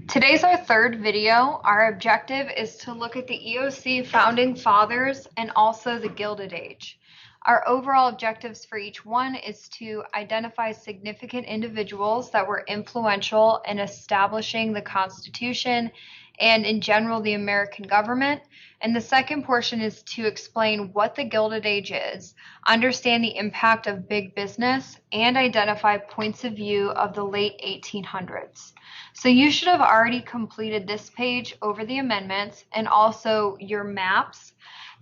Today's our third video. Our objective is to look at the EOC founding fathers and also the Gilded Age. Our overall objectives for each one is to identify significant individuals that were influential in establishing the Constitution and in general the American government. And the second portion is to explain what the Gilded Age is, understand the impact of big business, and identify points of view of the late 1800s. So you should have already completed this page over the amendments and also your maps.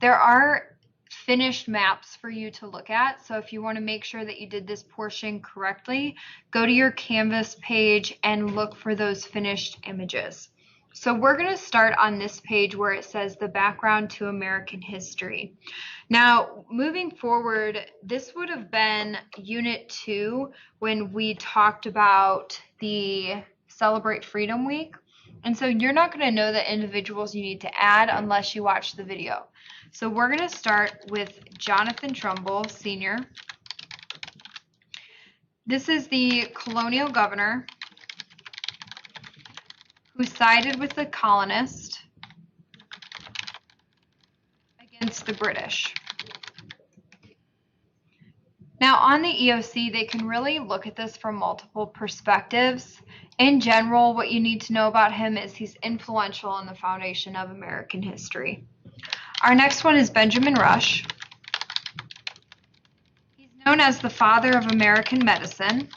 There are finished maps for you to look at. So if you want to make sure that you did this portion correctly, go to your Canvas page and look for those finished images. So we're going to start on this page where it says the background to American history. Now, moving forward, this would have been Unit 2 when we talked about the Celebrate Freedom Week. And so you're not going to know the individuals you need to add unless you watch the video. So we're going to start with Jonathan Trumbull, Sr. This is the colonial governor who sided with the colonists against the British. Now on the EOC, they can really look at this from multiple perspectives. In general, what you need to know about him is he's influential in the foundation of American history. Our next one is Benjamin Rush. He's known as the father of American medicine.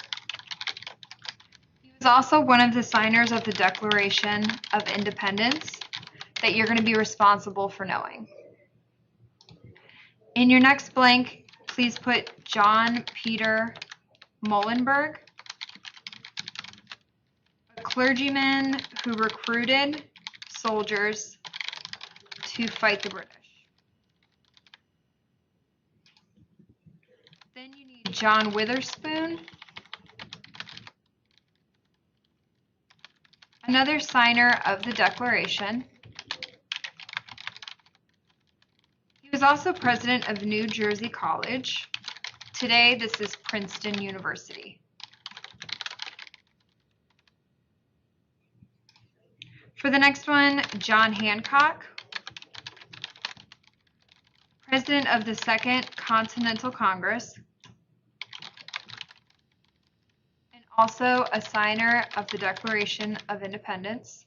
He was also one of the signers of the Declaration of Independence that you're going to be responsible for knowing. In your next blank, please put John Peter Muhlenberg, a clergyman who recruited soldiers to fight the British. Then you need John Witherspoon, another signer of the Declaration. He was also president of New Jersey College. Today, this is Princeton University. For the next one, John Hancock, president of the Second Continental Congress, and also a signer of the Declaration of Independence.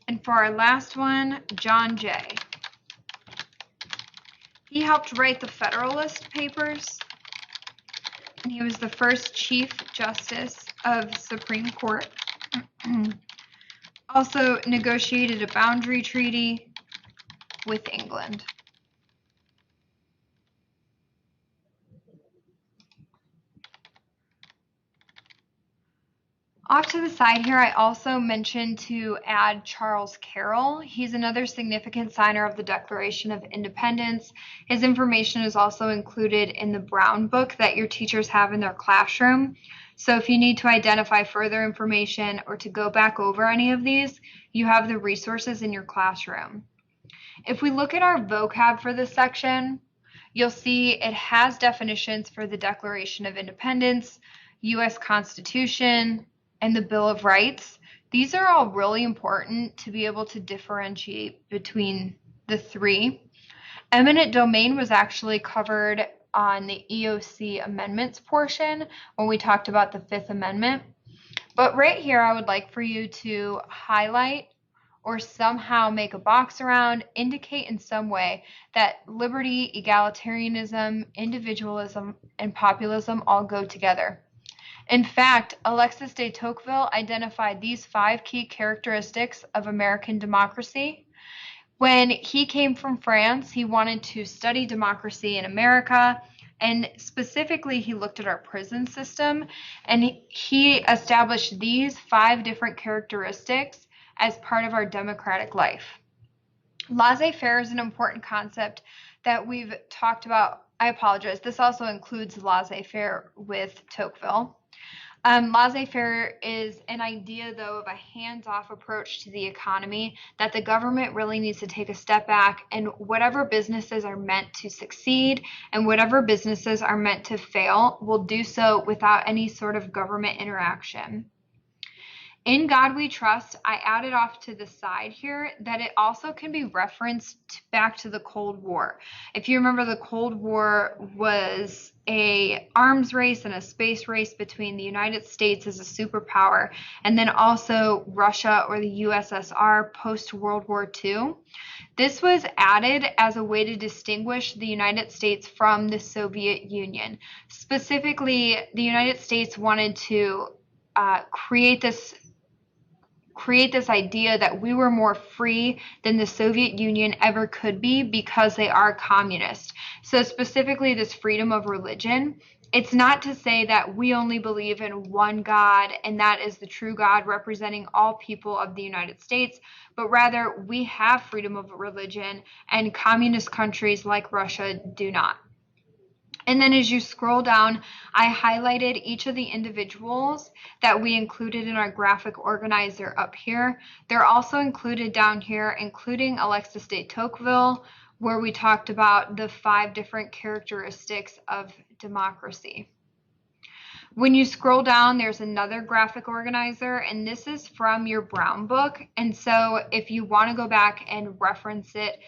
And for our last one, John Jay. He helped write the Federalist Papers, and he was the first Chief Justice of Supreme Court. Also negotiated a boundary treaty with England. Off to the side here, I also mentioned to add Charles Carroll. He's another significant signer of the Declaration of Independence. His information is also included in the Brown book that your teachers have in their classroom. So if you need to identify further information or to go back over any of these, you have the resources in your classroom. If we look at our vocab for this section, you'll see it has definitions for the Declaration of Independence, U.S. Constitution, and the Bill of Rights. These are all really important to be able to differentiate between the three. Eminent domain was actually covered on the EOC amendments portion when we talked about the Fifth Amendment. But right here, I would like for you to highlight or somehow make a box around, indicate in some way that liberty, egalitarianism, individualism, and populism all go together. In fact, Alexis de Tocqueville identified these 5 key characteristics of American democracy. When he came from France, he wanted to study democracy in America, and specifically he looked at our prison system, and he established these 5 different characteristics as part of our democratic life. Laissez-faire is an important concept that we've talked about. I apologize. This also includes laissez-faire with Tocqueville. Laissez-faire is an idea, though, of a hands-off approach to the economy, that the government really needs to take a step back, and whatever businesses are meant to succeed and whatever businesses are meant to fail will do so without any sort of government interaction. In God We Trust, I added off to the side here that it also can be referenced back to the Cold War. If you remember, the Cold War was a arms race and a space race between the United States as a superpower and then also Russia or the USSR post World War II. This was added as a way to distinguish the United States from the Soviet Union. Specifically, the United States wanted to create this idea that we were more free than the Soviet Union ever could be because they are communist. So specifically this freedom of religion. It's not to say that we only believe in one God and that is the true God representing all people of the United States, but rather we have freedom of religion and communist countries like Russia do not. And then as you scroll down, I highlighted each of the individuals that we included in our graphic organizer up here. They're also included down here, including Alexis de Tocqueville, where we talked about the 5 different characteristics of democracy. When you scroll down, there's another graphic organizer, and this is from your Brown book. And so if you want to go back and reference it,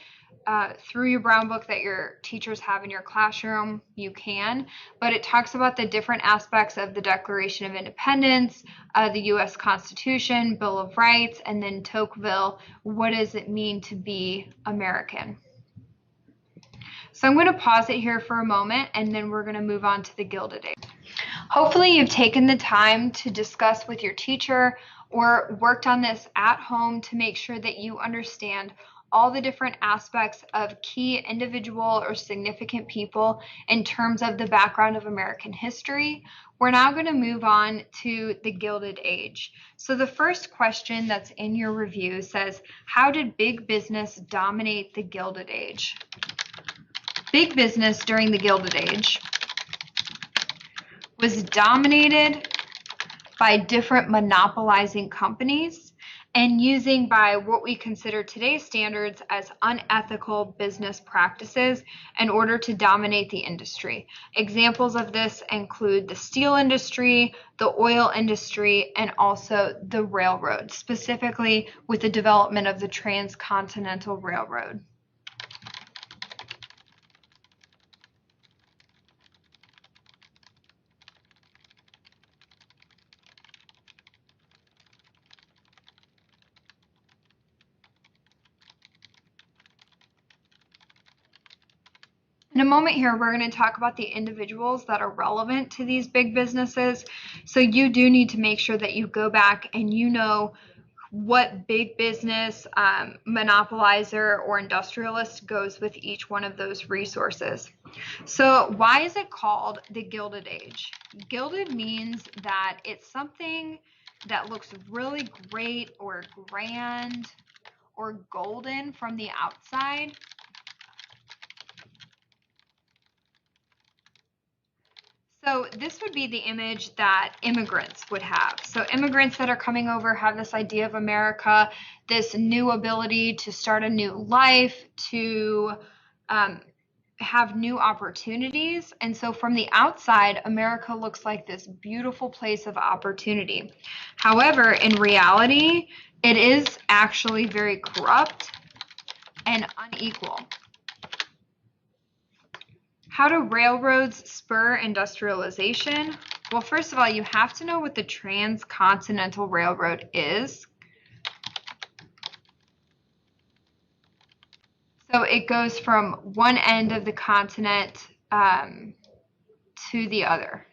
through your Brown book that your teachers have in your classroom, you can, but it talks about the different aspects of the Declaration of Independence, the U.S. Constitution, Bill of Rights, and then Tocqueville, what does it mean to be American? So I'm going to pause it here for a moment, and then we're going to move on to the Gilded Age. Hopefully you've taken the time to discuss with your teacher or worked on this at home to make sure that you understand all the different aspects of key individual or significant people in terms of the background of American history. We're now going to move on to the Gilded Age. So the first question that's in your review says, how did big business dominate the Gilded Age? Big business during the Gilded Age was dominated by different monopolizing companies and using by what we consider today's standards as unethical business practices in order to dominate the industry. Examples of this include the steel industry, the oil industry, and also the railroad, specifically with the development of the Transcontinental Railroad. In a moment here, we're going to talk about the individuals that are relevant to these big businesses. So you do need to make sure that you go back and you know what big business, monopolizer, or industrialist goes with each one of those resources. So why is it called the Gilded Age? Gilded means that it's something that looks really great or grand or golden from the outside. So this would be the image that immigrants would have. So immigrants that are coming over have this idea of America, this new ability to start a new life, to have new opportunities. And so from the outside, America looks like this beautiful place of opportunity. However, in reality, it is actually very corrupt and unequal. How do railroads spur industrialization? Well, first of all, you have to know what the Transcontinental Railroad is. So it goes from one end of the continent to the other,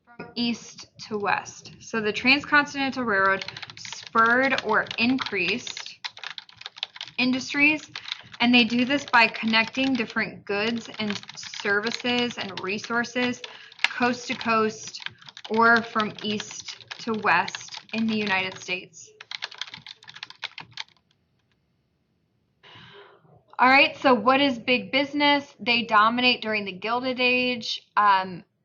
from east to west. So the Transcontinental Railroad spurred or increased industries, and they do this by connecting different goods and services and resources coast to coast or from east to west in the United States. All right, so what is big business? They dominate during the Gilded Age.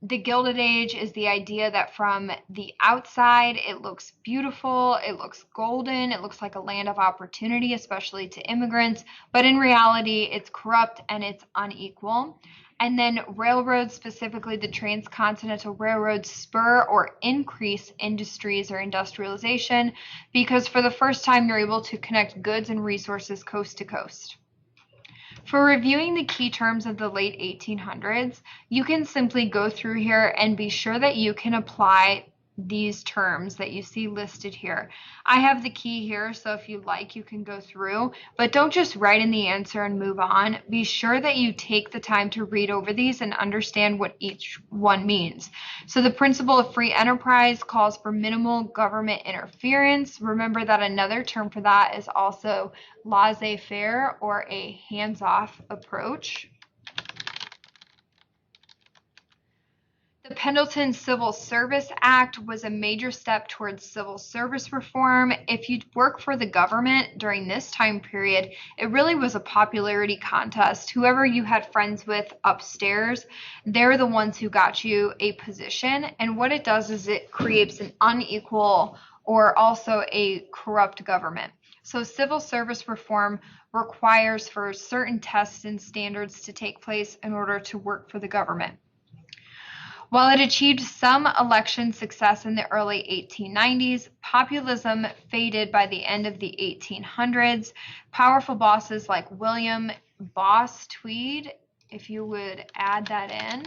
The Gilded Age is the idea that from the outside, it looks beautiful, it looks golden, it looks like a land of opportunity, especially to immigrants, but in reality, it's corrupt and it's unequal. And then railroads, specifically the transcontinental railroads, spur or increase industries or industrialization because for the first time, you're able to connect goods and resources coast to coast. For reviewing the key terms of the late 1800s, you can simply go through here and be sure that you can apply these terms that you see listed here. I have the key here, so if you like, you can go through, but don't just write in the answer and move on. Be sure that you take the time to read over these and understand what each one means. So the principle of free enterprise calls for minimal government interference. Remember that another term for that is also laissez-faire or a hands-off approach. The Pendleton Civil Service Act was a major step towards civil service reform. If you work for the government during this time period, it really was a popularity contest. Whoever you had friends with upstairs, they're the ones who got you a position. And what it does is it creates an unequal or also a corrupt government. So civil service reform requires for certain tests and standards to take place in order to work for the government. While it achieved some election success in the early 1890s, populism faded by the end of the 1800s. Powerful bosses like William Boss Tweed, if you would add that in,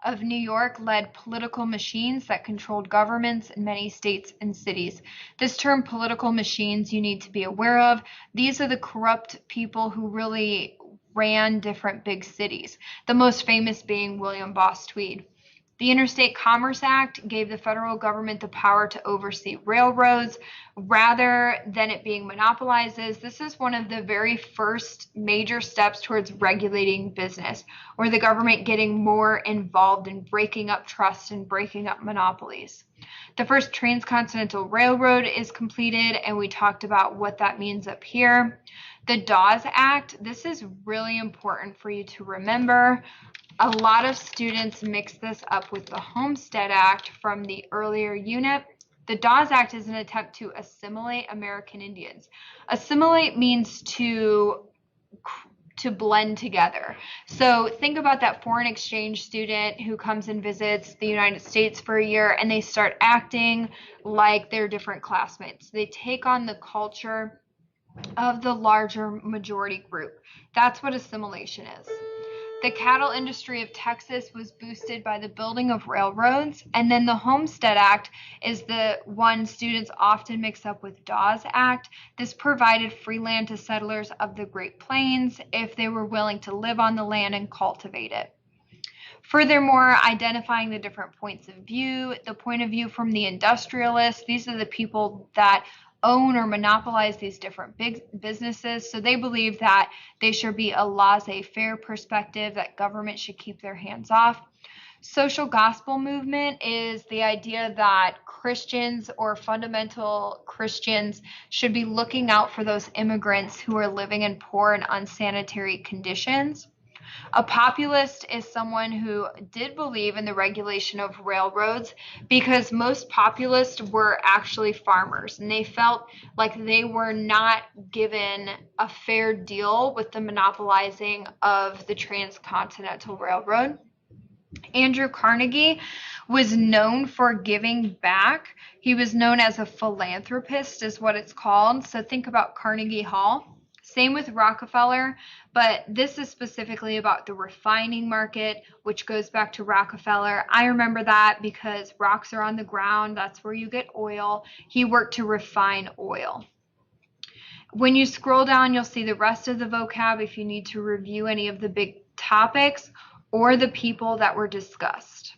of New York led political machines that controlled governments in many states and cities. This term political machines you need to be aware of. These are the corrupt people who really ran different big cities, the most famous being William Boss Tweed. The Interstate Commerce Act gave the federal government the power to oversee railroads rather than it being monopolized. This is one of the very first major steps towards regulating business, or the government getting more involved in breaking up trust and breaking up monopolies. The first transcontinental railroad is completed, and we talked about what that means up here. The Dawes Act, this is really important for you to remember. A lot of students mix this up with the Homestead Act from the earlier unit. The Dawes Act is an attempt to assimilate American Indians. Assimilate means to blend together. So think about that foreign exchange student who comes and visits the United States for a year and they start acting like they're different classmates. They take on the culture of the larger majority group. That's what assimilation is. The cattle industry of Texas was boosted by the building of railroads, and then the Homestead Act is the one students often mix up with Dawes Act. This provided free land to settlers of the Great Plains if they were willing to live on the land and cultivate it. Furthermore, identifying the different points of view, the point of view from the industrialists, these are the people that own or monopolize these different big businesses. So they believe that they should be a laissez-faire perspective, that government should keep their hands off. Social gospel movement is the idea that Christians or fundamental Christians should be looking out for those immigrants who are living in poor and unsanitary conditions. A populist is someone who did believe in the regulation of railroads because most populists were actually farmers, and they felt like they were not given a fair deal with the monopolizing of the transcontinental railroad. Andrew Carnegie was known for giving back. He was known as a philanthropist, is what it's called. So think about Carnegie Hall. Same with Rockefeller, but this is specifically about the refining market, which goes back to Rockefeller. I remember that because rocks are on the ground. That's where you get oil. He worked to refine oil. When you scroll down, you'll see the rest of the vocab if you need to review any of the big topics or the people that were discussed.